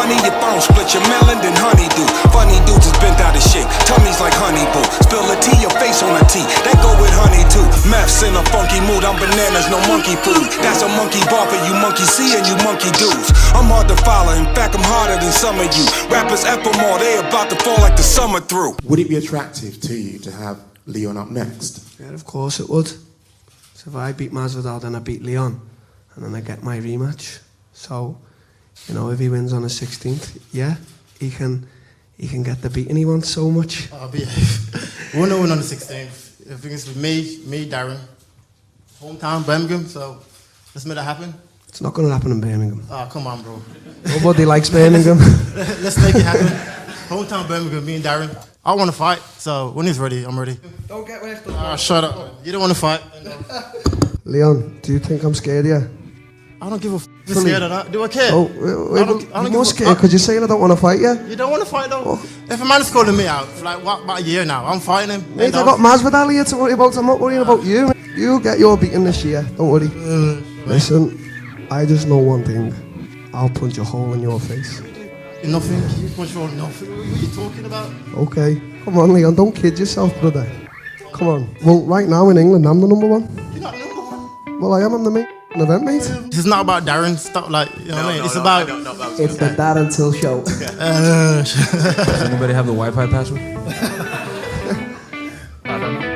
money, your phone split your melon, then honey do. Funny dudes is bent out of shape, tummies like honey boo. Spill a tea, your face on a tea, that go with honey too. Meth's in a funky mood, I'm bananas, no monkey food. That's a monkey bar for you monkey see and you monkey dudes. I'm hard to follow, in fact I'm harder than some of you. Rappers F them all, they about to fall like the summer through. Would it be attractive to you to have Leon up next? Yeah, of course it would. So if I beat Masvidal, then I beat Leon, and then I get my rematch. So, you know, if he wins on the 16th, yeah, he can get the beating he wants so much. I'll be. We'll know when on the 16th. I think it's with me, Darren. Hometown Birmingham, so let's make that happen. It's not going to happen in Birmingham. Oh, come on, bro. Nobody likes Birmingham. Let's make it happen. Hometown Birmingham, me and Darren. I want to fight, so when he's ready, I'm ready. Don't get left up. Shut up. You don't want to fight. Leon, do you think I'm scared of you? I don't give a f*** if you're scared or not. Do I care? Oh, I'm more scared because you're saying I don't want to fight you. You don't want to fight though? Oh. If a man's calling me out for like what, about a year now, I'm fighting him. Mate, I got Masvidal here to worry about. I'm not worrying about you. You'll get your beating this year. Don't worry. Listen, I just know one thing. I'll punch a hole in your face. Nothing. You punch a hole in nothing. What are you talking about? Okay. Come on, Leon. Don't kid yourself, brother. Come on. Well, right now in England, I'm the number one. You're not number one. Well, I am. I'm the main event, mate. This is not about Darren. Stop, like, you know what I mean? It's about... It's the Darren Till show. Does anybody have the Wi-Fi password? I don't know.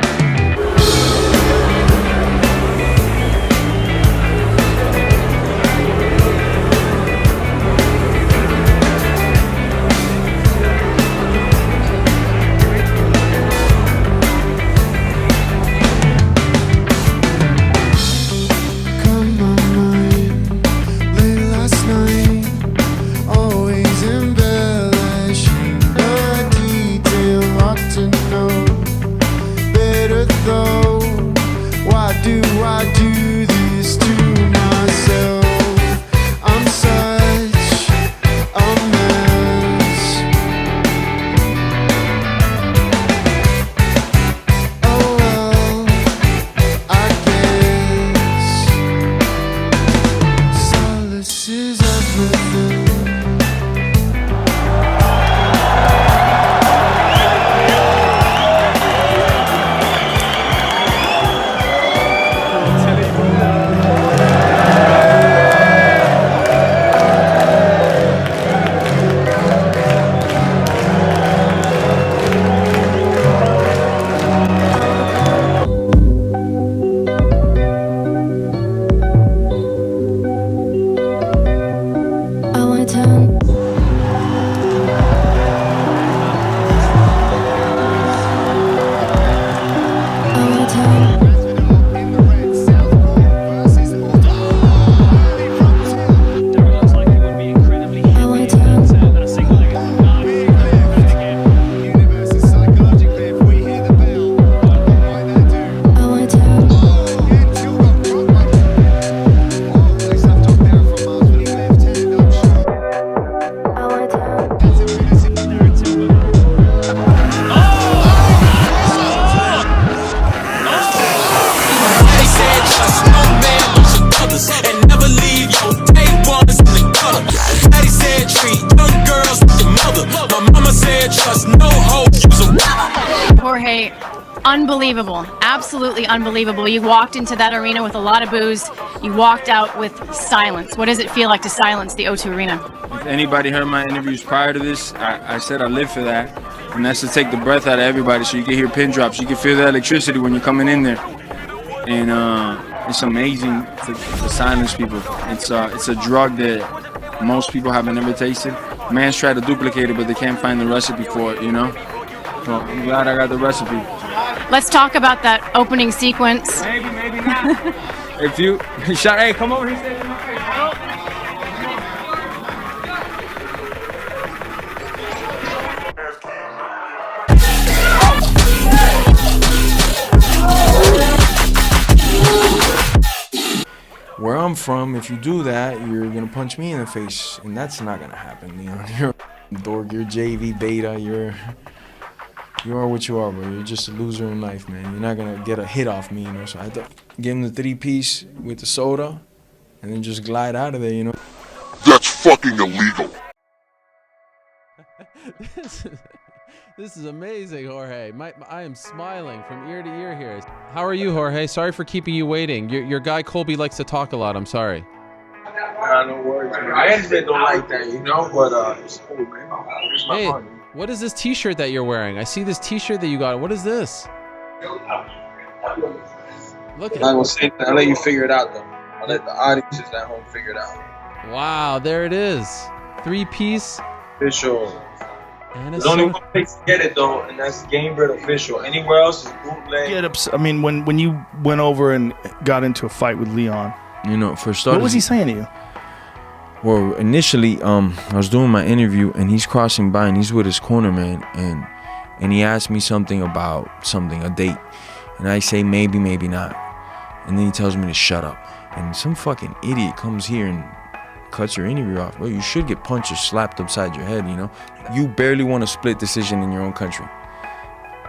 Jorge, unbelievable, absolutely unbelievable. You walked into that arena with a lot of boos. You walked out with silence. What does it feel like to silence the O2 Arena? If anybody heard my interviews prior to this, I said I live for that. And that's to take the breath out of everybody so you can hear pin drops. You can feel the electricity when you're coming in there. And it's amazing to silence people. It's a drug that most people haven't ever tasted. Man's tried to duplicate it, but they can't find the recipe for it, you know? So I'm glad I got the recipe. Let's talk about that opening sequence. Maybe not. If you shot, hey, come over here. Where I'm from, if you do that, you're gonna punch me in the face, and that's not gonna happen. You know, you're a dork, you're JV beta, you are what you are, bro. You're just a loser in life, man. You're not gonna get a hit off me, you know. So I had to give him the 3-piece with the soda, and then just glide out of there, you know. That's fucking illegal. This is amazing, Jorge. I am smiling from ear to ear here. How are you, Jorge? Sorry for keeping you waiting. Your guy Colby likes to talk a lot. I'm sorry. No worries, man. Management don't like that, you know, but it's cool, man. It's my Hey, partner. what is this T-shirt that you're wearing? I see this T-shirt that you got. What is this? Look I'm at not gonna say that. I'll let you figure it out, though. I'll let the audiences at home figure it out. Wow, there it is. 3-piece. Official. And There's only one place to get it, though, and that's Gamebred official. Anywhere else is bootleg. I mean, when you went over and got into a fight with Leon, You know, for starters. what was he saying to you? Well, initially, I was doing my interview, and he's crossing by, and he's with his corner man, and he asked me something about a date, and I say maybe, maybe not, and then he tells me to shut up, and some fucking idiot comes here and cuts your interview off. Well, you should get punched or slapped upside your head, you know? You barely want a split decision in your own country.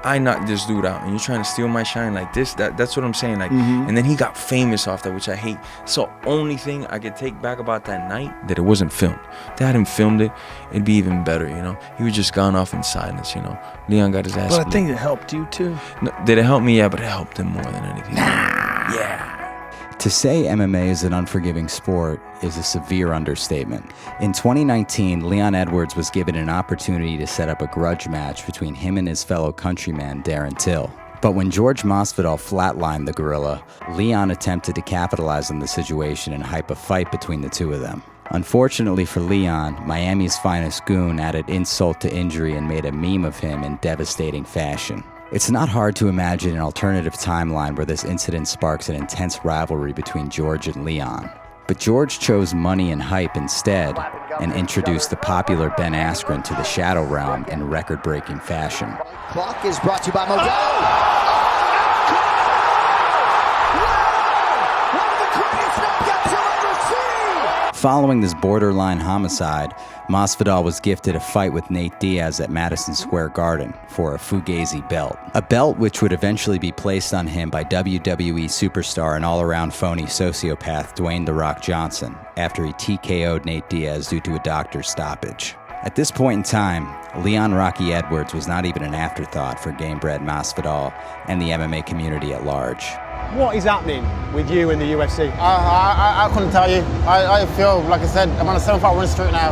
I knocked this dude out, and you're trying to steal my shine like this. That's what I'm saying. Like, and then he got famous off that, which I hate. So only thing I could take back about that night, that it wasn't filmed. If they hadn't filmed it, it'd be even better, you know? He was just gone off in silence, you know? Leon got his ass But I split. think it helped you too. No, did it help me? Yeah, but it helped him more than anything. Yeah. To say MMA is an unforgiving sport is a severe understatement. In 2019, Leon Edwards was given an opportunity to set up a grudge match between him and his fellow countryman, Darren Till. But when Jorge Masvidal flatlined the gorilla, Leon attempted to capitalize on the situation and hype a fight between the two of them. Unfortunately for Leon, Miami's finest goon added insult to injury and made a meme of him in devastating fashion. It's not hard to imagine an alternative timeline where this incident sparks an intense rivalry between Jorge and Leon. But Jorge chose money and hype instead and introduced the popular Ben Askren to the Shadow Realm in record-breaking fashion. Clock is brought to you by Modelo. Following this borderline homicide, Masvidal was gifted a fight with Nate Diaz at Madison Square Garden for a Fugazi belt. A belt which would eventually be placed on him by WWE superstar and all-around phony sociopath Dwayne "The Rock" Johnson after he TKO'd Nate Diaz due to a doctor's stoppage. At this point in time, Leon Rocky Edwards was not even an afterthought for Gamebred Masvidal and the MMA community at large. What is happening with you in the UFC? I couldn't tell you. I feel, like I said, I'm on a 7-fight win streak now.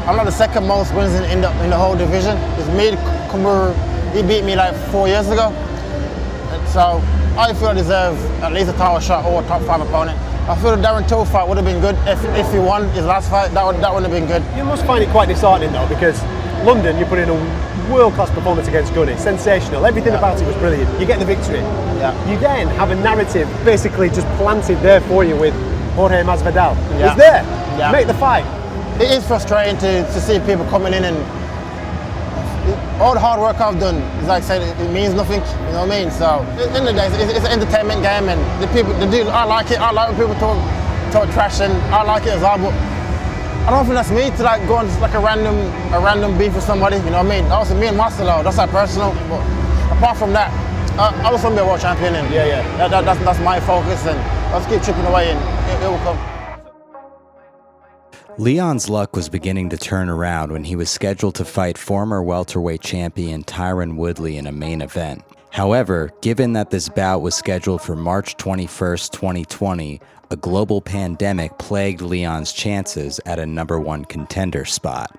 I'm not the second most wins in the whole division. It's me, Kamaru. He beat me like 4 years ago. And so I feel I deserve at least a title shot or a top 5 opponent. I feel the Darren Till fight would have been good if he won his last fight. That would have been good. You must find it quite disheartening though, because London, you put in a world-class performance against Gunny, sensational. Everything about it was brilliant. You get the victory. You then have a narrative basically just planted there for you with Jorge Masvidal. It's there. Make the fight. It is frustrating to see people coming in and all the hard work I've done, is like I said, it means nothing, you know what I mean? So, at the end of the day, it's an entertainment game, and I like it. I like when people talk trash, and I like it as well, but I don't think that's me to like go on just like a random beef with somebody, you know what I mean? Obviously me and Masvidal, that's like personal, but apart from that, I just want to be a world champion, and that's my focus, and I'll just keep chipping away, and it will come. Leon's luck was beginning to turn around when he was scheduled to fight former welterweight champion Tyron Woodley in a main event. However, given that this bout was scheduled for March 21st, 2020, a global pandemic plagued Leon's chances at a #1 contender spot.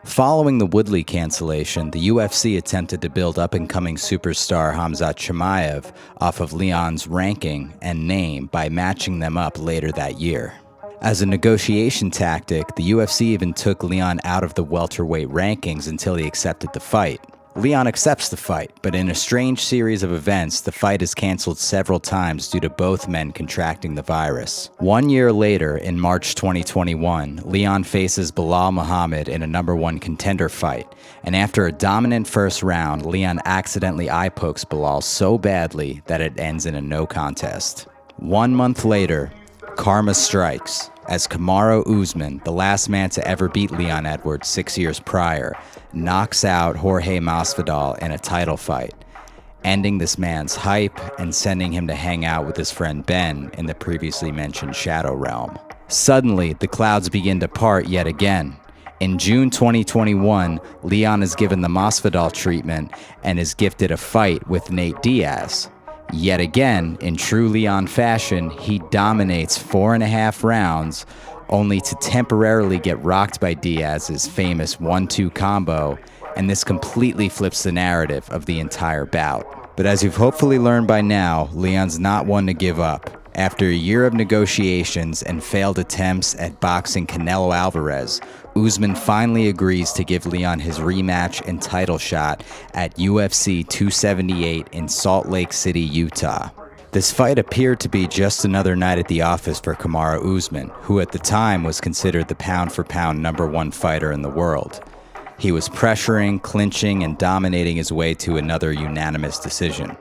Following the Woodley cancellation, the UFC attempted to build up-and-coming superstar Khamzat Chimaev off of Leon's ranking and name by matching them up later that year. As a negotiation tactic, the UFC even took Leon out of the welterweight rankings until he accepted the fight. Leon accepts the fight, but in a strange series of events, the fight is canceled several times due to both men contracting the virus. 1 year later, in March 2021, Leon faces Bilal Muhammad in a #1 contender fight, and after a dominant first round, Leon accidentally eye-pokes Bilal so badly that it ends in a no contest. 1 month later, karma strikes, as Kamaru Usman, the last man to ever beat Leon Edwards 6 years prior, knocks out Jorge Masvidal in a title fight, ending this man's hype and sending him to hang out with his friend Ben in the previously mentioned Shadow Realm. Suddenly, the clouds begin to part yet again, In June 2021, Leon is given the Masvidal treatment and is gifted a fight with Nate Diaz. Yet again, in true Leon fashion, he dominates 4.5 rounds, only to temporarily get rocked by Diaz's famous 1-2 combo, and this completely flips the narrative of the entire bout. But as you've hopefully learned by now, Leon's not one to give up. After a year of negotiations and failed attempts at boxing Canelo Alvarez, Usman finally agrees to give Leon his rematch and title shot at UFC 278 in Salt Lake City, Utah. This fight appeared to be just another night at the office for Kamaru Usman, who at the time was considered the pound-for-pound #1 fighter in the world. He was pressuring, clinching, and dominating his way to another unanimous decision.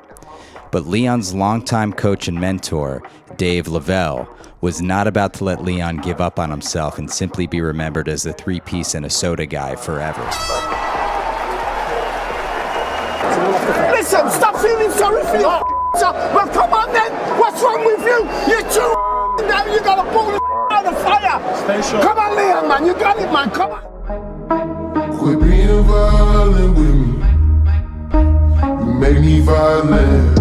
But Leon's longtime coach and mentor, Dave Lavelle, was not about to let Leon give up on himself and simply be remembered as the 3-piece and a soda guy forever. Listen, stop feeling sorry for your well, come on then. What's wrong with you? You're too now. You gotta pull the out of fire. Stay sure. Come on, Leon, man. You got it, man. Come on. Quit being violent with me. You make me violent.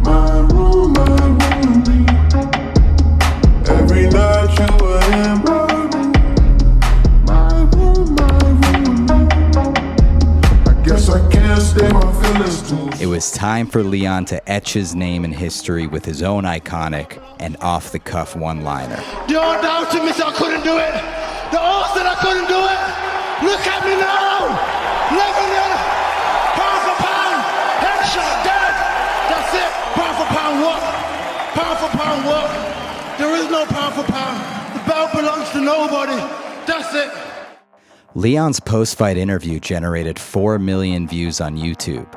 My room, every night you were in my room. I guess I can't stay my feelings too. It was time for Leon to etch his name in history with his own iconic and off-the-cuff one-liner. The old down to me said I couldn't do it. The old said I couldn't do it. Look at me now. Living in pound for pound, headshot, dead. That's it. Pound for pound what? Pound for pound what? There is no pound for pound. The belt belongs to nobody. That's it. Leon's post-fight interview generated 4 million views on YouTube.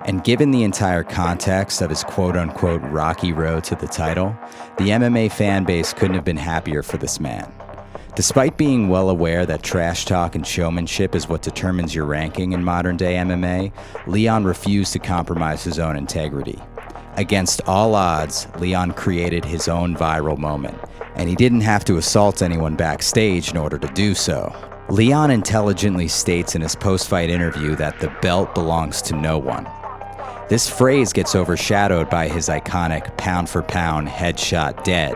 And given the entire context of his quote-unquote rocky road to the title, the MMA fan base couldn't have been happier for this man. Despite being well aware that trash talk and showmanship is what determines your ranking in modern-day MMA, Leon refused to compromise his own integrity. Against all odds, Leon created his own viral moment, and he didn't have to assault anyone backstage in order to do so. Leon intelligently states in his post-fight interview that the belt belongs to no one. This phrase gets overshadowed by his iconic pound-for-pound headshot dead.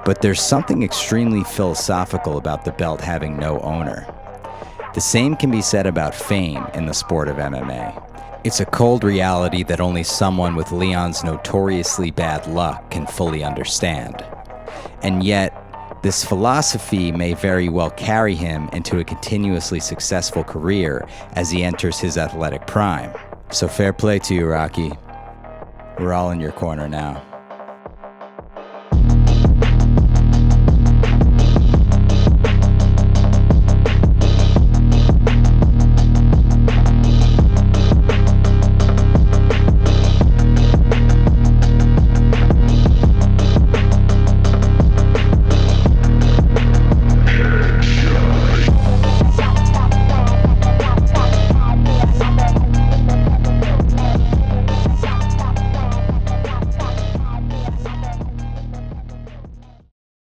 But there's something extremely philosophical about the belt having no owner. The same can be said about fame in the sport of MMA. It's a cold reality that only someone with Leon's notoriously bad luck can fully understand. And yet, this philosophy may very well carry him into a continuously successful career as he enters his athletic prime. So fair play to you, Rocky. We're all in your corner now.